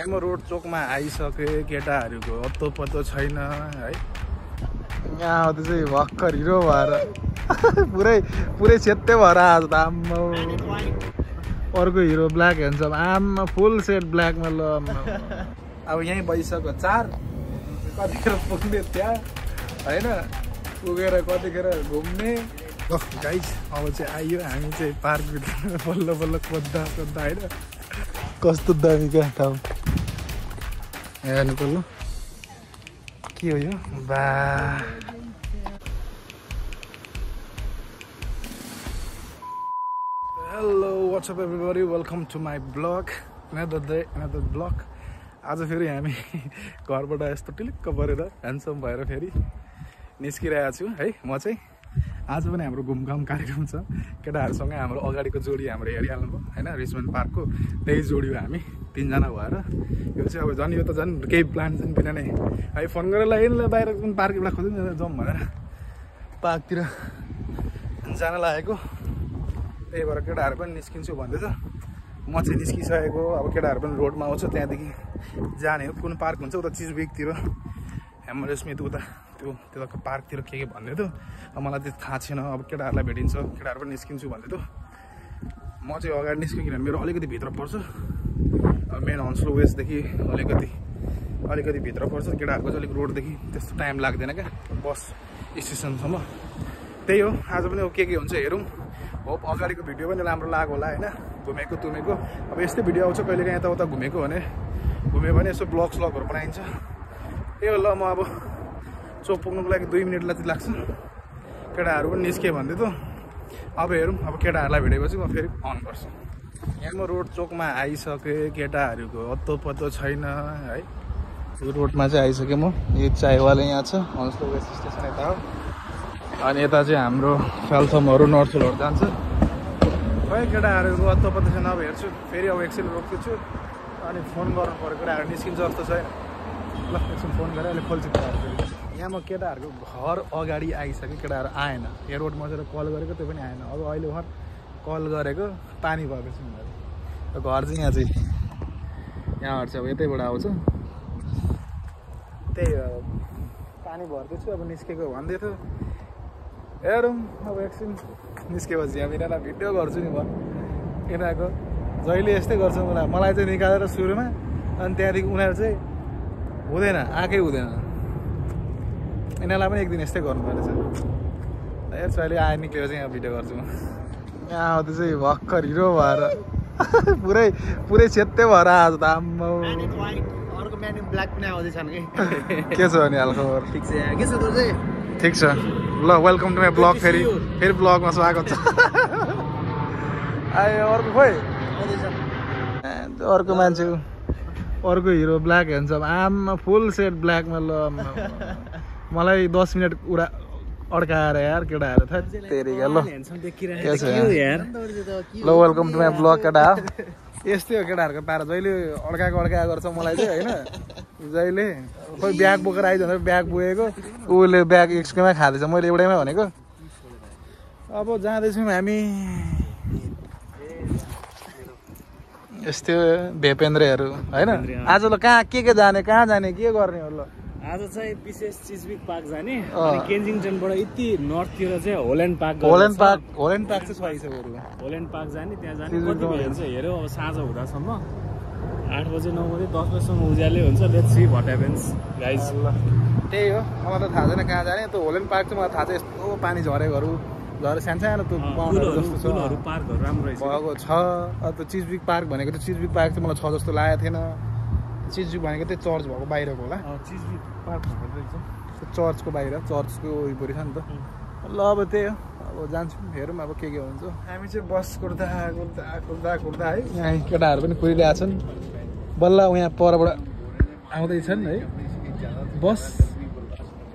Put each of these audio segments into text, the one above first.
म रोड चोकमा आइसकेँ केटाहरूको अत्तो पत्तो छैन है यहाँ आउँदा चाहिँ भर्खर हिरो भएर पुरै चेत्ते भएर आज त आम्मा अर्को हिरो ब्ल्याक हेन्सम आम्मा फुल सेट ब्ल्याकमा ल अब यहीँ बसिसक्यो 4 कतिखेर पुग्ने त्यहाँ होइन पुगेर कतिखेर घुम्ने गाइस अब चाहिँ आइयो हामी चाहिँ पार्कभित्र बल्ल बल्ल खोज्दा होइन कस्तो दामी क्या ठाउँ हेर्नु पर्यो के हो यो बा hello what's up everybody welcome to my vlog another day another vlog आज फेरि हामी घरबाट यस्तो टिलिक्क परेर ह्यान्डसम भएर फेरि निस्किरहेको छु है म चाहिँ आज पनि हाम्रो घुमघाम कार्यक्रम छ केटाहरूसँगै हाम्रो अगाडिको जोडी हाम्रो हेरिहाल्नु होइन रिचमन्ड पार्कको त्यही जोडी हो हामी 3 जना भएर यो चाहिँ अब झन् यो त झन् केही प्लान चाहिँ बिना नै है फोन गरेर ल बाहिर कुन पार्क एउटा खोज्नु जाउँ भनेर पार्कतिर जान लागेको त्यही भएर केटाहरू पनि निस्किन्छु भन्दैछ म चाहिँ निस्किसकेको अब केटाहरू पनि रोडमा आउँछ त्यहाँदेखि जाने हो कुन पार्क हुन्छ उता चिजबिकतिर ह्यामर स्मिथ उता त्यो पार्कतिर के भन्दै थियो अब मलाई त्यो थाहा छैन अब केटाहरूलाई भेटिन्छ केटाहरू पनि निस्किन्छु भन्दै थियो म चाहिँ अगाडि निस्क्यो किनभने मेरो अलिकति भित्र पर्छ मेन हन्सलो वेस्टदेखि अलिकति भित्र पर्छ केटाहरूको चाहिँ अलिक रोडदेखि त्यस्तो टाइम लाग्दैन क्या बस स्टेसनसम्म त्यही हो आज पनि के हुन्छ हेरौँ होप अगाडिको भिडियो पनि राम्रो लाग्यो होला होइन घुमेको तुमेको अब यस्तै भिडियो आउँछ कहिले काहीँ यताउता घुमेको घुम्यो भने यसो ब्लग्सहरू बनाइन्छ त्यही हो ल म अब चोक पुग्नुको लागि 2 मिनट जति लाग्छ केटाहरू पनि निस्के भन्दै थियो अब हेरौँ अब केटाहरूलाई भेटेपछि म फेरि अन गर्छु यहाँ म रोड चोकमा आइसकेँ केटाहरूको अत्तो पत्तो छैन है यो रोडमा चाहिँ आइसकेँ म यो चायवाला यहाँ छ हन्सलो वेस्ट स्टेसन यता हो अनि यता चाहिँ हाम्रो फ्याल्थमहरू नर्सलहरू जान्छ खै केटाहरूको अत्तो पत्तो छैन अब हेर्छु फेरि अब एकछिन रोक्छु अनि फोन गर्नु पऱ्यो केटाहरू निस्किन्छ जस्तो छैन ल एकछिन फोन गरेर अहिले खोल्छु केटाहरू यहाँ म केटाहरूको घर अगाडि आइसकेँ केटाहरू आएन यहाँ रोडमा चाहिँ कल गरेको त्यो पनि आएन अब अहिले भर कल गरेको पानी भएको छ उनीहरू घर चाहिँ यहाँ चाहिँ यहाँबाट चाहिँ अब यतैबाट आउँछ त्यही हो पानी भर्दैछु अब निस्केको भन्दै थियो हेरौँ अब एकछिन निस्केपछि अब यिनीहरूलाई भिडियो गर्छु नि म यिनीहरूको जहिले यस्तै गर्छ मलाई चाहिँ निकालेर सुरुमा अनि त्यहाँदेखि उनीहरू चाहिँ हुँदैन आएकै हुँदैन यिनीहरूलाई पनि एक दिन यस्तै गर्नुपर्ने छ हेर्छु अहिले आए निक्लियो चाहिँ यहाँ भिडियो गर्छु म यहाँ आउँदा चाहिँ भर्खर हिरो भएर पुरै चेत्ते भएर आज त आम्मा अर्को म्यान इन ब्ल्याक पनि आउँदैछन् कि के छ भने हालखबर ठिक छ के छ त चाहिँ ठिक छ ल वेलकम टु माई ब्लग फेरि ब्लगमा स्वागत छ आयो अर्को खोइ अर्को मान्छे अर्को हिरो ब्ल्याक हेन्सम आम्मा फुल सेट ब्ल्याकमा ल मलाई 10 मिनट उडा अड्काएर यार केटाहरू थाहा तेरिका ल ल वेलकम टु माई ब्लग केटा यस्तै हो केटाहरूको पारा जहिले अड्काएको गर्छ मलाई चाहिँ होइन जहिले खोइ ब्याग बोकेर आइज भने ब्याग बोकेको उसले ब्याग एक्सकोमा खाँदैछ मैले एउटैमा भनेको अब जाँदैछौँ हामी यस्तो भेपेन्द्रहरू होइन आज ल के जाने कहाँ जाने के गर्ने हो ल आज चाहिँ विशेष चिजबिक पार्क जाने अनि केन्जिङटनबाट यति नर्थतिर चाहिँ होल्यान्ड पार्क चाहिँ छ होल्यान्ड पार्क जाने त्यहाँ जाने कति बजे हुन्छ हेऱ्यो अब साँझ हुँदासम्म 8 बजे 9 बजे 10 बजेसम्म उज्यालै हुन्छ let's see what happens guys त्यही हो मलाई त थाहा छैन कहाँ जाने त्यो होल्यान्ड पार्क चाहिँ मलाई थाहा छ यस्तो पानी झरेकोहरू सानो त्यो बाउन्डहरू जस्तो छ पार्कहरू राम्रो भएको छ त्यो चिजबिक पार्क भनेको त्यो चिजबिक पार्क चाहिँ मलाई छ जस्तो लागेको थिएन चिजबिक भनेको त्यो चर्च भएको बाहिरको होला चिजबिक पार्क भनेको चर्चको बाहिर चर्चको वरिपरि छ नि त ल अब त्यही हो अब जान्छौँ हेरौँ अब के हुन्छ हामी चाहिँ बस कुर्दा है यहाँ केटाहरू पनि कुरिरहेको छन् बल्ल यहाँ परबाट आउँदैछन् है बस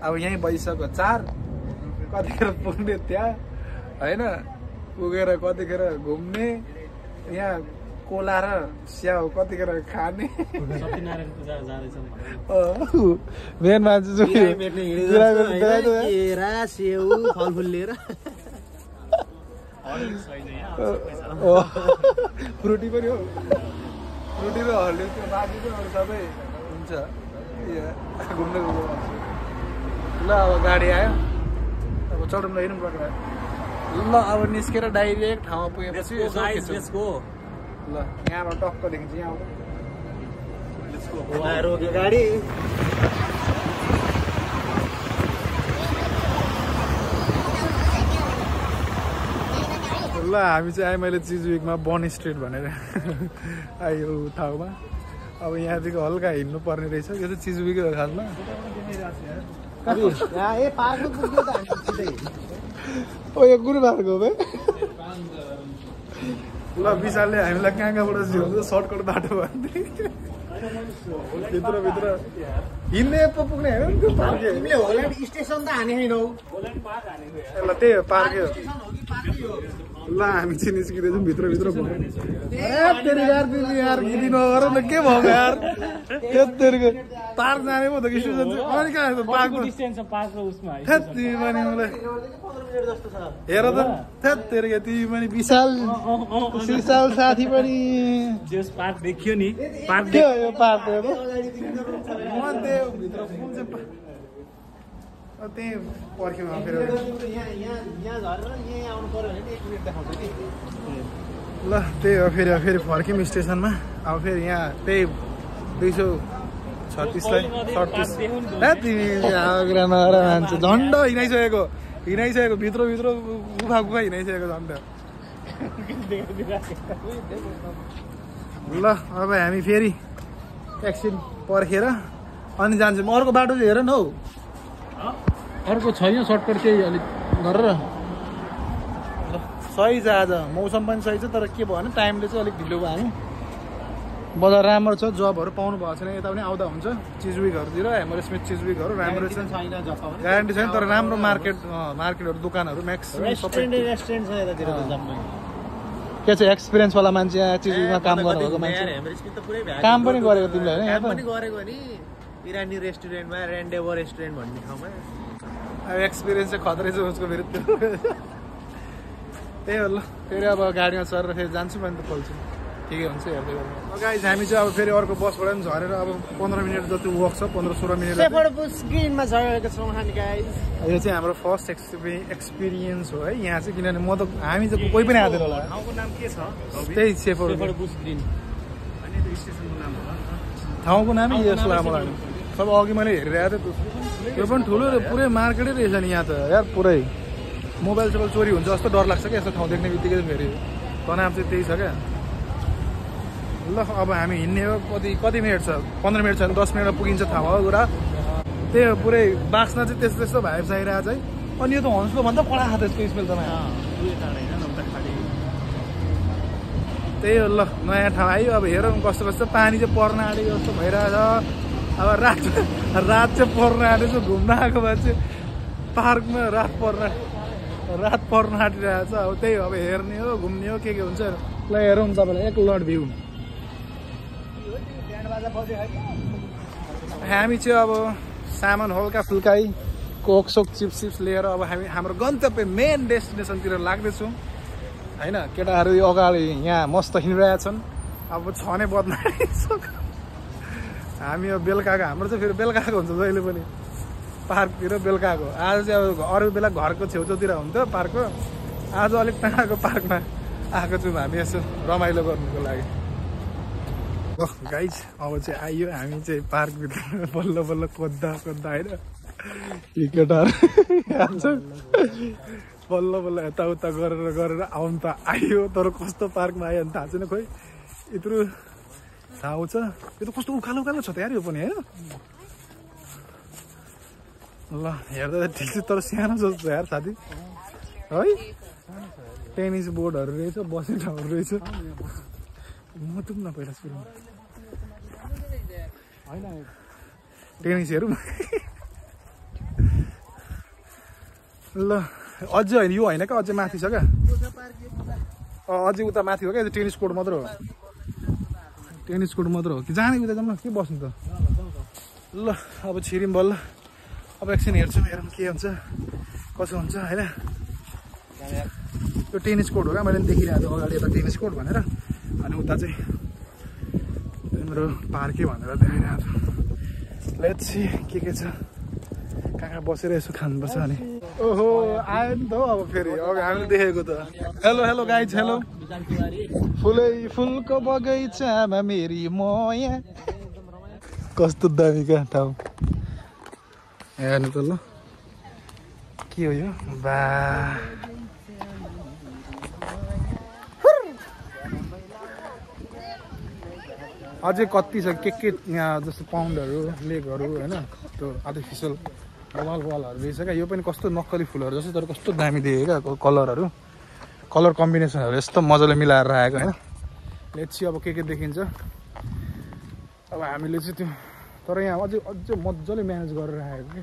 अब यहीँ बसिसक्यो 4 कतिखेर पुग्ने त्यहाँ होइन पुगेर कतिखेर घुम्ने यहाँ कोला र स्याउ कतिखेर खाने मेन मान्छे फलफुल लिएर फ्रुटी पनि हो रोटी र हल्दी त्यो बाँकी चाहिँ अरू सबै हुन्छ घुम्दै घुम्दै ल अब गाडी आयो अब चढौँ ल हिँड्नु पर्यो ल अब निस्केर डाइरेक्ट ठाउँमा पुगेपछि ल यहाँबाट टक्क देखिन्छ यहाँ रोक्यो गाडी ल हामी चाहिँ आयो मैले चिज विकमा बन स्ट्रिट भनेर आयो ठाउँमा अब यहाँदेखि हल्का हिँड्नु पर्ने रहेछ यो चाहिँ चिज विकै हो खासमा ओ यो गुरु पार्क हो बे ल विशालले हामीलाई कहाँ कहाँबाट झिउन्छ सर्टकट बाटो भन्दै भित्र हिँड्ने पो पुग्ने होइन स्टेसन त हाने छैनौ ल त्यही हो पार्कै हो ल हामी चाहिँ निस्किँदैछौँ भित्रभित्र यार गिरी नगर न के भयो यार त्यतिको पार्क जाने पो त स्टेसन चाहिँ अनि कहाँ पार्क मलाई हेर त त्यतिको तिमी पनि विशाल साथी पनि पार्क देखियो नि पार्क के हो यो पार्क त्यही पर्ख्यौँ फेरि ल त्यही हो फेरि फर्क्यौँ स्टेसनमा अब फेरि यहाँ त्यही 236लाई 38 मान्छे झन्ड हिँडाइसकेको भित्र गुफा हिँडाइसकेको झन्ड ल अब हामी फेरि एकछिन पर्खेर अनि जान्छौँ अर्को बाटो चाहिँ हेर न हौ अर्को छैन सर्टकट केही अलिक गरेर ल सही छ आज मौसम पनि सही छ तर के भयो भने टाइमले चाहिँ अलिक ढिलो भयो हामी बजार राम्रो छ जबहरू पाउनु भएको छैन यता पनि आउँदा हुन्छ चिजविकहरूतिर हाम्रो स्मिथ चिजविकहरू राम्रो छ ग्यारेन्टी छैन तर राम्रो मार्केटहरू दोकानहरू म्याक्सिमम सबै के छ एक्सपिरियन्सवाला मान्छे यहाँ चिजविकमा काम गर्नुभएको मान्छे काम पनि गरेको तिमीले होइन यहाँ पनि गरेको नि इरानी रेस्टुरेन्टमा रेन्डेभो रेस्टुरेन्ट भन्ने ठाउँमा अब एक्सपिरियन्स चाहिँ खतरै छ उसको फेरि त्यही हो ल फेरि अब गाडीमा चढेर फेरि जान्छु भने त खोल्छु ठिकै हुन्छ हेर्दै गर्नु गाइज हामी चाहिँ अब फेरि अर्को बसबाट पनि झरेर अब 15 मिनट जति वक छ 15-16 मिनट स्क्रिनमा झरेको छौँ हामी गाइज यो चाहिँ हाम्रो फर्स्ट एक्सपिरियन्स हो है यहाँ चाहिँ किनभने म त हामी चाहिँ कोही पनि आउँदैन होला ठाउँको नाम के छ त्यही सेफर बुस ग्रिन अनि त्यो स्टेसनको नाम हो ठाउँको नामै यस लामो लाग्यो सब अघि मैले हेरिरहेको थिएँ त्यो पनि ठुलो पुरै मार्केटै रहेछ नि यहाँ त यार पुरै मोबाइल सोबाइल चोरी हुन्छ जस्तो डर लाग्छ क्या यस्तो ठाउँ देख्ने बित्तिकै फेरि तनाव चाहिँ त्यही छ क्या ल अब हामी हिँड्ने हो कति मिनट छ 15 मिनट छ भने 10 मिनटमा पुगिन्छ थाहा हो कुरा त्यही हो पुरै बाँच्न चाहिँ त्यस्तो भाइब चाहिरहेको चाहिँ अनि यो त हन्सको भन्दा कडा खाँदा यसको स्मेल त त्यही हो ल नयाँ ठाउँ आयो अब हेरौँ कस्तो पानी चाहिँ पर्न आँटेको जस्तो भइरहेछ अब रात चाहिँ पर्न आँटेछ घुम्न आएको मान्छे पार्कमा रात पर्न आँटिरहेको छ अब त्यही हो अब हेर्ने हो घुम्ने हो के हुन्छ ल हेरौँ तपाईँलाई एक लट भ्यू हामी चाहिँ अब सामान हल्का फुल्काई कोकसोक चिप्स लिएर अब हामी हाम्रो गन्तव्य मेन डेस्टिनेसनतिर लाग्दैछौँ होइन केटाहरू अगाडि यहाँ मस्त हिँडिरहेछन् अब छने बदमा हामी अब बेलुकाको हाम्रो चाहिँ फेरि बेलुकाको हुन्छ जहिले पनि पार्कतिर बेलुकाको आज चाहिँ अब अरू बेला घरको छेउछाउतिर हुन्थ्यो पार्कको आज अलिक टाढाको पार्कमा आएको छौँ हामी यसो रमाइलो गर्नुको लागि गाइज अब चाहिँ आइयो हामी चाहिँ पार्कभित्र बल्ल कोद्दा होइन केटाहरू बल्ल यताउता गरेर आउनु त आयो तर कस्तो पार्कमा आयो भने थाहा छैन खोइ यत्रो ठाउँ छ यो त कस्तो उकालो छ त यार यो पनि होइन ल हेर्दा त ठिक छ तर सानो जस्तो यार साथी है टेनिस बोर्डहरू रहेछ बस्ने ठाउँहरू रहेछ म त न पहिला सुरु होइन टेनिस हेरौँ ल अझै होइन यो होइन क्या अझै माथि छ क्या अझै उता माथि हो क्या टेनिस कोर्ट मात्र हो कि जाने उता जाऊँ न के बस्नु त ल अब छिरिम बल्ल अब एकछिन हेरौँ के हुन्छ कसो हुन्छ होइन यो टेनिस कोर्ट हो क्या मैले देखिरहेको छु अगाडि यता टेनिस कोर्ट भनेर अनि उता चाहिँ हाम्रो पार्कै भनेर देखिरहेको छ लेट्स सी के छ कहाँ बसेर यसो खानुपर्छ अनि ओहो आयो नि त हौ अब फेरि अघि हामीले देखेको त हेलो हेलो गाइज हेलो फुलै फुलको बगैँचामा मेरी माया कस्तो दामी क्या ठाउँ हेर्नु त ल के हो यो बा अझै कति छ के यहाँ जस्तो पाउन्डहरू लेगहरू होइन त्यो आर्टिफिसियल वालहरू रहेछ क्या यो पनि कस्तो नक्कली फुलहरू जस्तो तर कस्तो दामी देखेँ क्या कलरहरू कलर कम्बिनेसनहरू यस्तो मजाले मिलाएर राखेको होइन लेट्स सी अब के देखिन्छ अब हामीले चाहिँ त्यो तर यहाँ अझै मजाले म्यानेज गरेर राखेको कि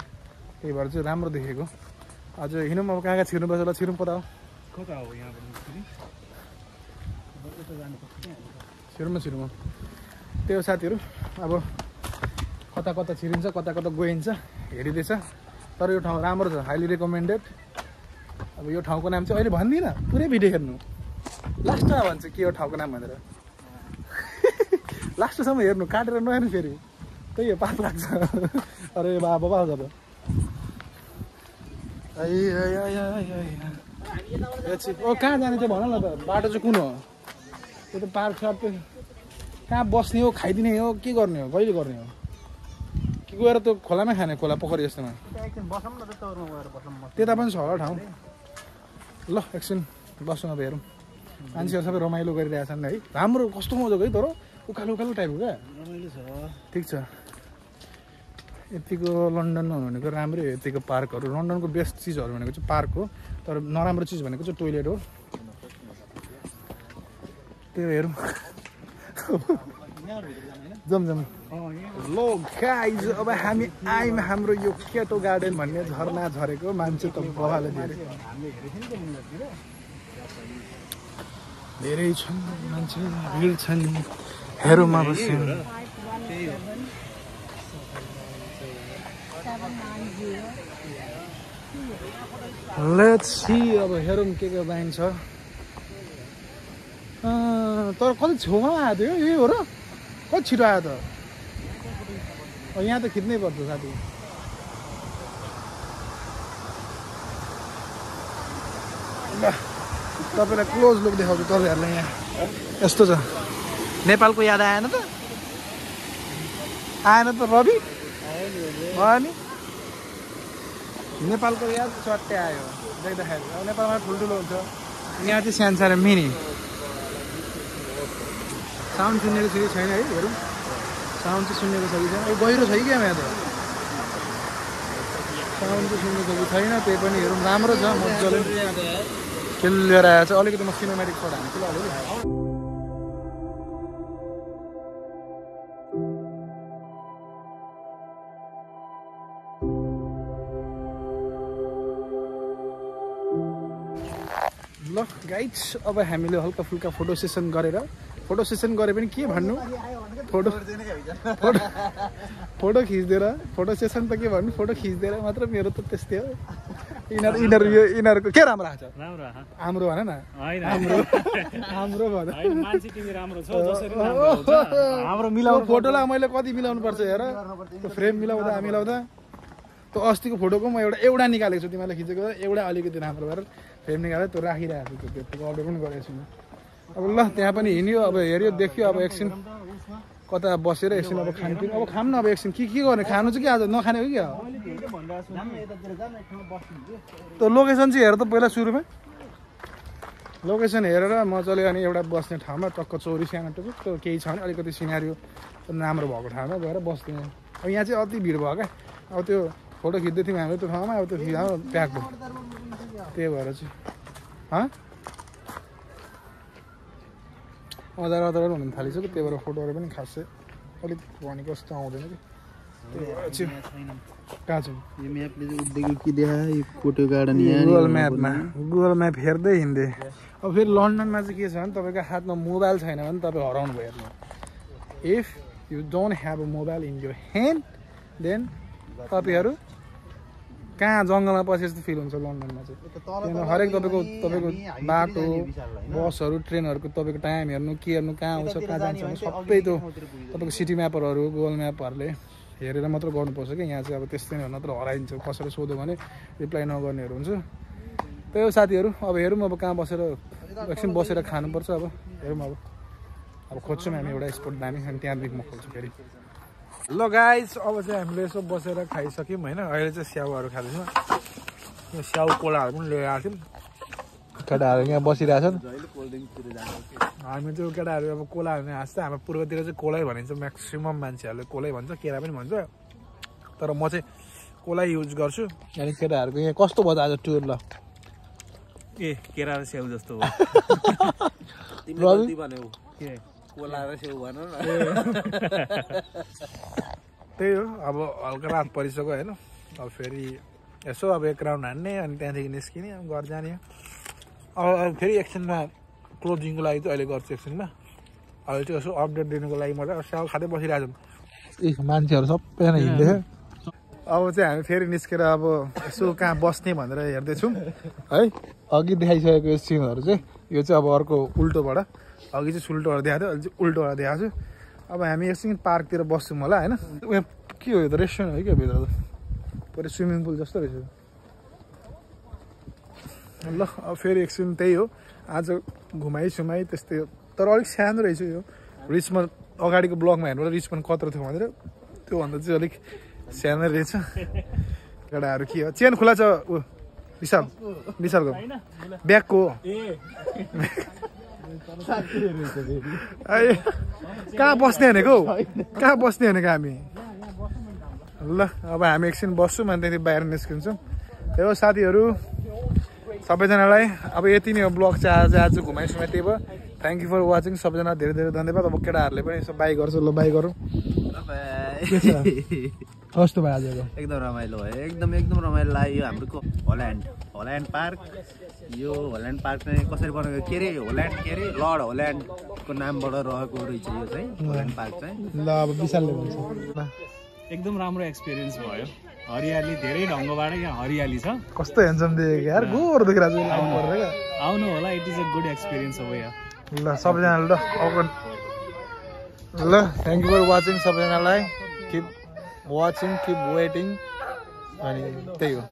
त्यही भएर चाहिँ राम्रो देखेको अझ हिँडौँ अब कहाँ छिर्नुपर्छ ल छिरौँ पता हो कता हो यहाँ छिरौँ त्यो साथीहरू अब कता कता छिरिन्छ कता कता गइन्छ हेरिँदैछ तर यो ठाउँ राम्रो छ हाइली रेकमेन्डेड अब यो ठाउँको नाम चाहिँ अहिले भन्दिनँ पुरै भिडियो हेर्नु लास्टमा भन्छ के हो ठाउँको नाम भनेर लास्टसम्म हेर्नु काटेर नहेर्नु फेरि त्यही हो पाप लाग्छ अरे बाबा बाल जब ओ कहाँ जाने चाहिँ भन न त बाटो चाहिँ कुन हो त्यो त पार्क सार्क कहाँ बस्ने हो खाइदिने हो के गर्ने हो कहिले गर्ने हो कि गएर त्यो खोलामै खाने खोला पोखरी जस्तोमा त्यता पनि छ होला ठाउँ ल एकछिन बस्नु अब हेरौँ मान्छेहरू सबै रमाइलो गरिरहेछन् है राम्रो कस्तो मजाको है तर उकालो उकालो टाइपको क्या ठिक छ यतिको लन्डनमा भनेको राम्रै हो यतिको पार्कहरू लन्डनको बेस्ट चिजहरू भनेको चाहिँ पार्क हो तर नराम्रो चिज भनेको चाहिँ टोइलेट हो त्यो हेरौँ जम लो गाइज अब हामी आयौँ हाम्रो यो केटो गार्डन भन्ने झरना झरेको मान्छे त बवाले धेरै छन् मान्छे भिड छन् हेरौँमा बस्यो लेट्स सी अब हेरौँ के पाइन्छ तर कति छेउमा आएको थियो यही हो र कति छिटो आयो त यहाँ त खिच्नै पर्छ साथी ल तपाईँलाई क्लोज लुक देखाउँछु तपाईँहरूलाई यहाँ यस्तो छ नेपालको याद आएन त रवि भयो नि नेपालको याद चट्टै आयो देख्दाखेरि अब नेपालमा ठुल्ठुलो हुन्छ यहाँ चाहिँ सानो सानो मिनी साउन्ड सुन्नेको छ कि छैन है हेरौँ साउन्ड चाहिँ सुन्नेको छ कि छैन गहिरो छ कि क्या यहाँ त साउन्ड चाहिँ सुन्नेको कि छैन त्यही पनि हेरौँ राम्रो छ मजाले खेलेर आएको छ अलिकति म सिनेमेटिक फोटो हान्छु ल अलिकति ल गाइड्स अब हामीले हल्का फुल्का फोटो सेसन गरे पनि के भन्नु फोटो खिच्दिएर फोटो सेसन त के भन्नु फोटो खिच्दिएर मात्र मेरो त त्यस्तै हो यिनीहरूको के राम्रो आएको छ हाम्रो भन न हाम्रो भन हाम्रो मिलाउनु फोटोलाई मैले कति मिलाउनु पर्छ हेर त्यो फ्रेम मिलाउँदा त्यो अस्तिको फोटोको म एउटा निकालेको छु तिमीलाई खिचेको एउटा अलिकति राम्रो भएर फ्रेम निकालेर त्यो राखिरहेको छु त्यो अर्डर पनि गरेको छु अब ल त्यहाँ पनि हिँड्यो अब हेऱ्यो देख्यो अब एकछिन कता बसेर एकछिन अब खानपिन अब खाऊँ न अब एकछिन के गर्ने खानु चाहिँ के आज नखाने हो क्या त्यो लोकेसन चाहिँ हेर त पहिला सुरुमा लोकेसन हेरेर मजाले अनि एउटा बस्ने ठाउँमा टक्क चौरी सानो टुकुक त्यो केही छ भने अलिकति सिनारियो राम्रो भएको ठाउँमा गएर बस्ने अब यहाँ चाहिँ अति भिड भयो क्या अब त्यो फोटो खिच्दै थियौँ हामीले त्यो ठाउँमा अब त्यो प्याक भयो त्यही भएर चाहिँ अँधार हुन थालिसक्यो त्यही भएर फोटोहरू पनि खासै अलिक भनेको जस्तो आउँदैन कि त्यही भएर चाहिँ कहाँ छ गुगल म्याप हेर्दै हिँड्दै अब फेरि लन्डनमा चाहिँ के छ भने तपाईँको हातमा मोबाइल छैन भने तपाईँ हराउनु भयो हेर्नु if you don't have a mobile in your hand then तपाईँहरू कहाँ जङ्गलमा पसे जस्तो फिल हुन्छ लन्डनमा चाहिँ किनभने हरेक तपाईँको बाटो बसहरू ट्रेनहरूको तपाईँको टाइम हेर्नु के हेर्नु कहाँ आउँछ कहाँ जान्छ सबै त्यो तपाईँको सिटी म्यापरहरू गुगल म्यापहरूले हेरेर मात्र गर्नुपर्छ कि यहाँ चाहिँ अब त्यस्तै नै नत्र हराइन्छ कसैले सोध्यो भने रिप्लाई नगर्नेहरू हुन्छ त्यही हो साथीहरू अब हेरौँ अब कहाँ बसेर एकछिन बसेर खानुपर्छ अब हेरौँ अब खोज्छौँ हामी एउटा स्पोट दामी अनि त्यहाँदेखि म खोज्छु फेरि ल गाइज अब चाहिँ हामीले यसो बसेर खाइसक्यौँ होइन अहिले चाहिँ स्याउहरू खाँदैछौँ यो स्याउ कोलाहरू पनि लिएर आएको थियौँ केटाहरू यहाँ बसिरहेछन् हामी चाहिँ केटाहरू अब कोला भने हाँस्छ हाम्रो पूर्वतिर चाहिँ कोलै भनिन्छ म्याक्सिमम् मान्छेहरूले कोलै भन्छ केरा पनि भन्छ तर म चाहिँ कोलै युज गर्छु अनि केटाहरूको यहाँ कस्तो भयो आज टुर ल ए केरा र स्याउ जस्तो हो कोला र स्याउ भन न त्यही हो अब हल्का रात परिसक्यो होइन अब फेरि यसो अब एक राउन्ड हान्ने अनि त्यहाँदेखि निस्किने अब घर जाने अब फेरि एकछिनमा क्लोजिङको लागि चाहिँ अहिले गर्छु एकछिनमा अहिले चाहिँ यसो अपडेट दिनुको लागि मात्रै स्याउ खाँदै बसिरहेको छ मान्छेहरू सबैजना हिँड्दैछ अब चाहिँ हामी फेरि निस्केर अब यसो कहाँ बस्ने भनेर हेर्दैछौँ है अघि देखाइसकेको यो सिनहरू चाहिँ यो चाहिँ अब अर्को उल्टोबाट अघि चाहिँ सुल्टोबाट देखाएको थियो अहिले चाहिँ उल्टोबाट देखाएको छु अब हामी एकछिन पार्कतिर बस्छौँ होला होइन उयो के हो यो त रेस्टुरेन्ट हो क्या भित्र त पुरै स्विमिङ पुल जस्तो रहेछ ल अब फेरि एकछिन त्यही हो आज घुमाइ त्यस्तै हो तर अलिक सानो रहेछ यो रिचमन्ड अगाडिको ब्लगमा हेर्नु रिचमन्ड कत्रो थियो भनेर त्योभन्दा चाहिँ अलिक सानो रहेछ केटाहरू के हो चेन खुला छ ऊ विशालको ब्यागको कहाँ बस्ने भनेको हामी ल अब हामी एकछिन बस्छौँ अनि त्यहाँदेखि बाहिर निस्किन्छौँ त्यही हो साथीहरू सबैजनालाई अब यति नै हो ब्लग चाहिँ आज घुमाइसुमाइ त्यही भयो थ्याङ्क यू फर वाचिङ सबैजना धेरै धेरै धन्यवाद अब केटाहरूले पनि यसो बाई गर्छ ल बाई गरौँ कस्तो भयो आजको एकदम रमाइलो भयो एकदम रमाइलो लाग्यो हाम्रो होल्यान्ड पार्क यो होल्यान्ड पार्क चाहिँ कसरी बनाएको के अरे होल्यान्ड के अरे लर्ड होल्यान्डको नामबाट रहेको रहेछ यो चाहिँ होल्यान्ड पार्क चाहिँ ल अब विशालले भन्छ एकदम राम्रो एक्सपिरियन्स भयो हरियाली धेरै ढङ्गबाट यहाँ हरियाली छ कस्तो ह्यान्डसम देखेको यार गोर देखेर आउनु होला it is a good experience हो यहाँ ल सबैजनाले ल थ्याङ्क यू फर वाचिङ सबैजनालाई किप वाचिङ किप वेटिङ अनि त्यही हो